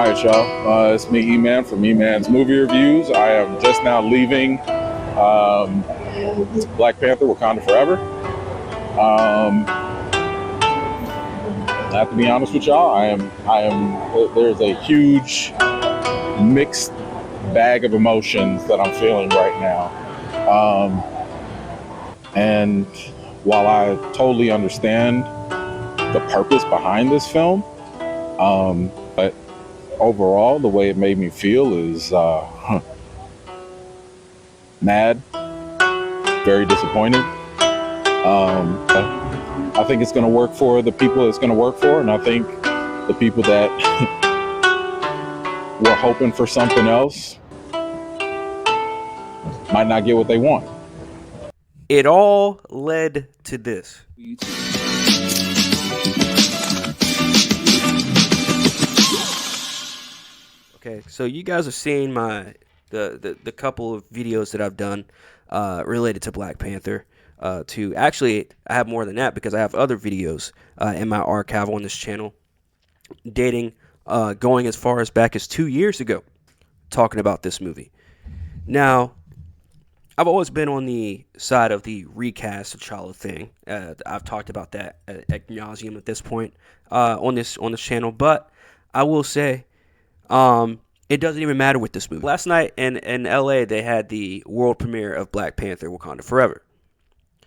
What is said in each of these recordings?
Alright, y'all. It's me, E-Man, from E-Man's Movie Reviews. I am just now leaving Black Panther: Wakanda Forever. I have to be honest with y'all. There's a huge mixed bag of emotions that I'm feeling right now. And while I totally understand the purpose behind this film, but overall, the way it made me feel is mad, very disappointed. I think it's going to work for the people it's going to work for, and I think the people that were hoping for something else might not get what they want. It all led to this. Okay, so you guys have seen the couple of videos that I've done related to Black Panther. Actually, I have more than that because I have other videos in my archive on this channel dating going as far as back as 2 years ago, talking about this movie. Now, I've always been on the side of the recast T'Challa thing. I've talked about that ad nauseum at this point on this channel, but I will say it doesn't even matter with this movie. Last night in LA, they had the world premiere of Black Panther: Wakanda Forever.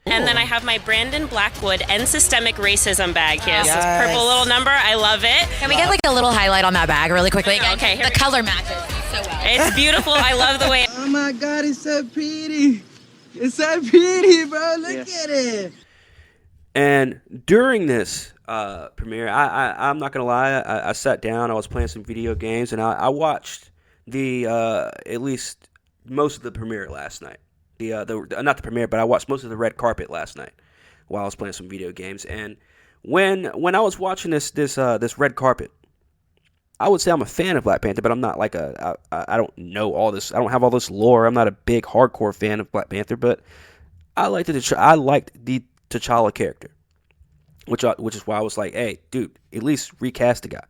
And then I have my Brandon Blackwood End Systemic Racism bag here. Yes. This purple little number. I love it. Can we get like a little highlight on that bag really quickly? Okay. The color matches so well. It's beautiful. I love the way. Oh my God, it's so pretty. It's so pretty, bro. Look at it. And during this premiere, I'm not gonna lie. I sat down. I was playing some video games, and I watched the at least most of the premiere last night. Not the premiere, but I watched most of the red carpet last night while I was playing some video games. And when I was watching this red carpet, I would say I'm a fan of Black Panther, but I'm not like I don't know all this. I don't have all this lore. I'm not a big hardcore fan of Black Panther, but I liked the T'Challa character, which is why I was like, hey, dude, at least recast the guy.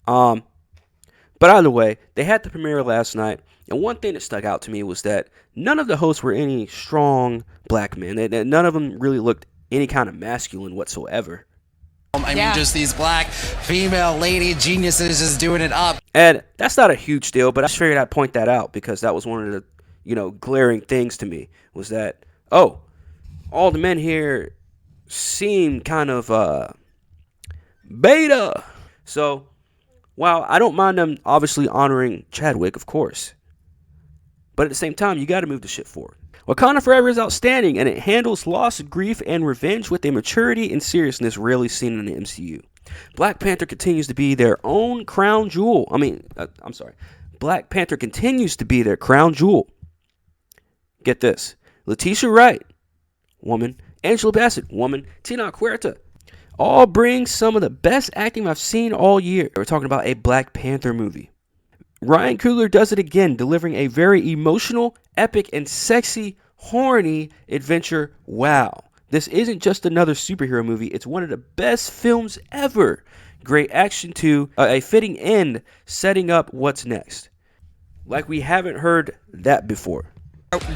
But either way, they had the premiere last night, and one thing that stuck out to me was that none of the hosts were any strong black men. None of them really looked any kind of masculine whatsoever. I mean, just these black female lady geniuses just doing it up. And that's not a huge deal, but I just figured I'd point that out because that was one of the, glaring things to me was that, all the men here seem kind of beta. So, while I don't mind them obviously honoring Chadwick, of course, but at the same time, you got to move the shit forward. Wakanda Forever is outstanding, and it handles loss, grief, and revenge with a maturity and seriousness rarely seen in the MCU. Black Panther continues to be their own crown jewel. Black Panther continues to be their crown jewel. Get this. Letitia Wright, woman. Angela Bassett, woman. Tina Huerta, all bring some of the best acting I've seen all year. We're talking about a Black Panther movie. Ryan Coogler does it again, delivering a very emotional, epic, and sexy, horny adventure. Wow. This isn't just another superhero movie. It's one of the best films ever. Great action too. A fitting end, setting up what's next. Like we haven't heard that before.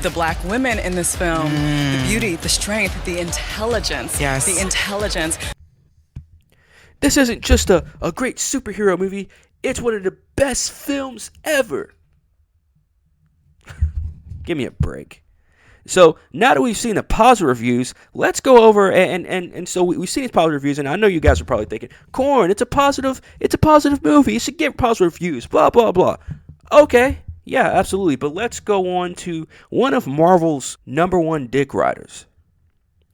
The black women in this film, the beauty, the strength, the intelligence. Yes. The intelligence. This isn't just a great superhero movie. It's one of the best films ever. Give me a break. So now that we've seen the positive reviews, let's go over and so we've seen these positive reviews, and I know you guys are probably thinking, Corn, it's a positive movie. It should get positive reviews. Blah blah blah. Okay, yeah, absolutely. But let's go on to one of Marvel's #1 dick riders,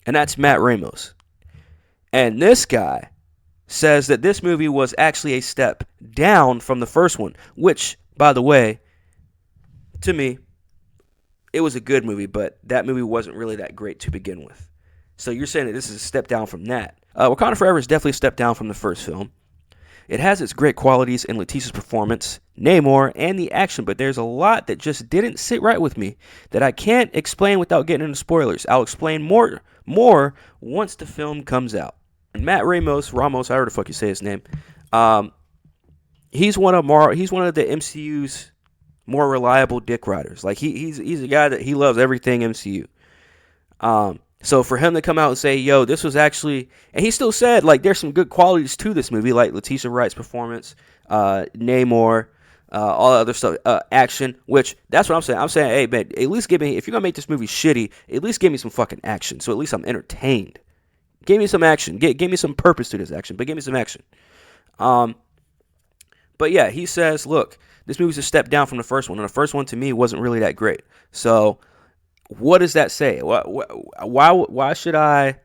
and that's Matt Ramos. And this guy says that this movie was actually a step down from the first one, which, by the way, to me, it was a good movie, but that movie wasn't really that great to begin with. So you're saying that this is a step down from that. Wakanda Forever is definitely a step down from the first film. It has its great qualities in Letitia's performance, Namor, and the action, but there's a lot that just didn't sit right with me that I can't explain without getting into spoilers. I'll explain more once the film comes out. Matt Ramos, however the fuck you say his name, he's one of the MCU's more reliable dick riders. Like he's a guy that he loves everything MCU. So for him to come out and say, yo, this was actually, and he still said, like, there's some good qualities to this movie, like Letitia Wright's performance, Namor, all the other stuff, action, which, that's what I'm saying. I'm saying, hey, man, at least give me, if you're going to make this movie shitty, at least give me some fucking action, so at least I'm entertained. Give me some action. Give me some purpose to this action, but give me some action. But yeah, he says, look, this movie's a step down from the first one, and the first one, to me, wasn't really that great. So what does that say? Why should I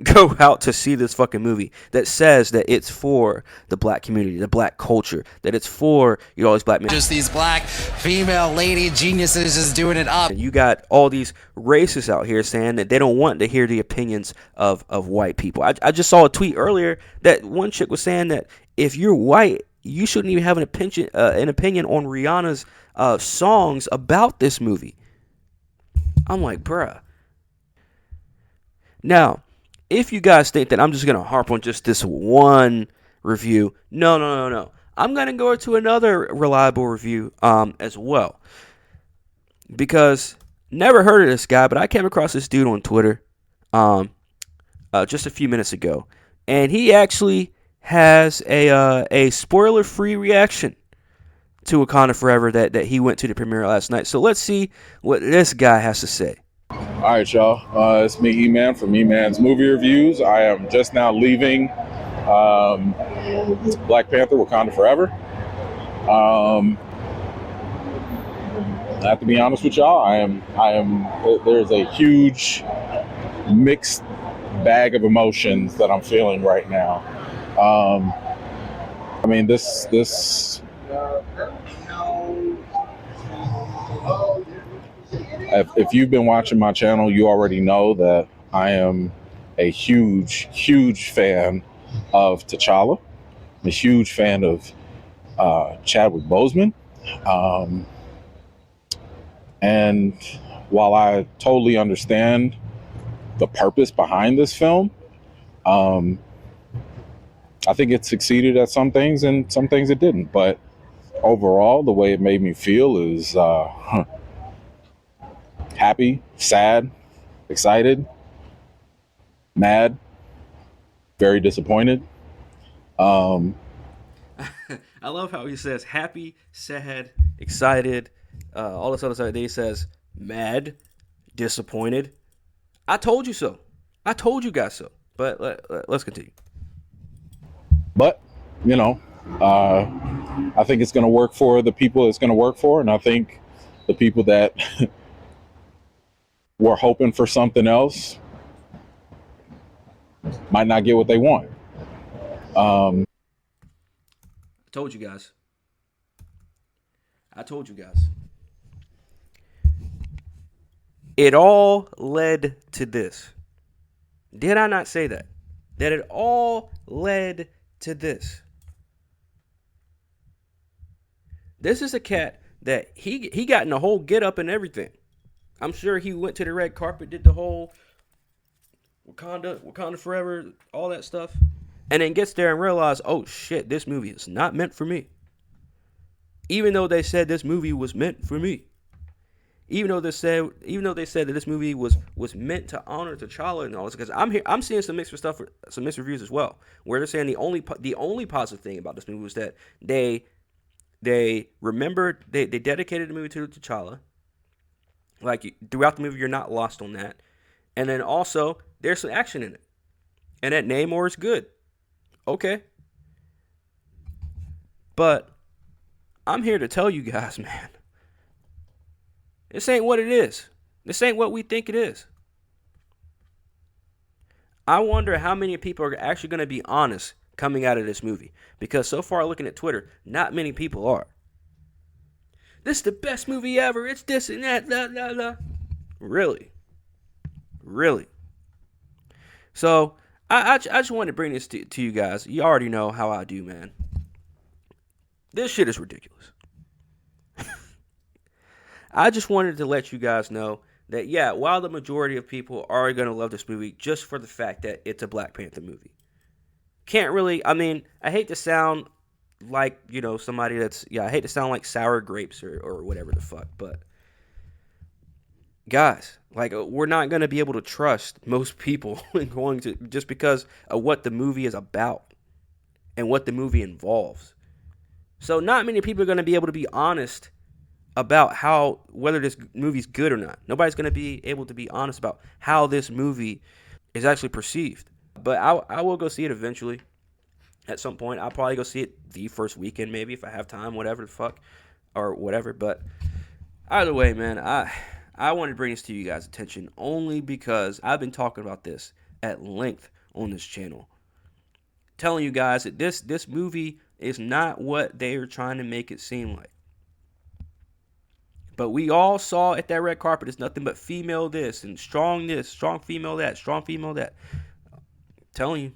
go out to see this fucking movie that says that it's for the black community, the black culture, that it's for, you know, all these black men? Just these black female lady geniuses just doing it up. And you got all these racists out here saying that they don't want to hear the opinions of white people. I just saw a tweet earlier that one chick was saying that if you're white, you shouldn't even have an opinion on Rihanna's songs about this movie. I'm like, bruh. Now, if you guys think that I'm just going to harp on just this one review, no. I'm going to go to another reliable review as well. Because, never heard of this guy, but I came across this dude on Twitter just a few minutes ago. And he actually has a spoiler-free reaction to Wakanda Forever that he went to the premiere last night. So let's see what this guy has to say. All right, y'all. It's me, E-Man, from E-Man's Movie Reviews. I am just now leaving Black Panther, Wakanda Forever. I have to be honest with y'all. There's a huge mixed bag of emotions that I'm feeling right now. I mean, this if you've been watching my channel, you already know that I am a huge fan of T'Challa. I'm a huge fan of Chadwick Boseman. And while I totally understand the purpose behind this film, I think it succeeded at some things and some things it didn't. But overall, the way it made me feel is happy, sad, excited, mad, very disappointed. I love how he says happy, sad, excited, all this other stuff. Then he says mad, disappointed. I told you so. I told you guys so. But let's continue. But, you know, I think it's going to work for the people it's going to work for. And I think the people that were hoping for something else might not get what they want. I told you guys. It all led to this. Did I not say that? That it all led to this. This is a cat that he got in the whole get up and everything. I'm sure he went to the red carpet, did the whole Wakanda Forever, all that stuff, and then gets there and realizes, oh shit, this movie is not meant for me. Even though they said this movie was meant for me. Even though they said that this movie was meant to honor T'Challa and all this, because I'm seeing some mixed reviews as well, where they're saying the only positive thing about this movie was that they remembered, they dedicated the movie to T'Challa. Like throughout the movie, you're not lost on that, and then also there's some action in it, and that Namor is good. Okay, but I'm here to tell you guys, man. This ain't what it is. This ain't what we think it is. I wonder how many people are actually going to be honest coming out of this movie. Because so far, looking at Twitter, not many people are. This is the best movie ever. It's this and that. Blah, blah, blah. Really? So, I just wanted to bring this to you guys. You already know how I do, man. This shit is ridiculous. I just wanted to let you guys know that, yeah, while the majority of people are going to love this movie just for the fact that it's a Black Panther movie. Can't really, I mean, I hate to sound like, you know, somebody that's, I hate to sound like sour grapes or whatever the fuck, but guys, like, we're not going to be able to trust most people just because of what the movie is about and what the movie involves. So not many people are going to be able to be honest about whether this movie's good or not. Nobody's going to be able to be honest about how this movie is actually perceived. But I will go see it eventually. At some point, I'll probably go see it the first weekend, maybe, if I have time, whatever the fuck, or whatever. But either way, man, I wanted to bring this to you guys' attention only because I've been talking about this at length on this channel. Telling you guys that this movie is not what they are trying to make it seem like. But we all saw at that red carpet, it's nothing but female this, strong female that, strong female that. I'm telling you.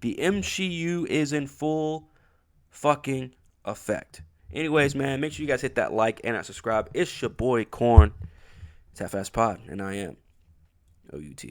The MCU is in full fucking effect. Anyways, man, make sure you guys hit that like and that subscribe. It's your boy, Corn. It's Half-Ass Pod, and I am OUT.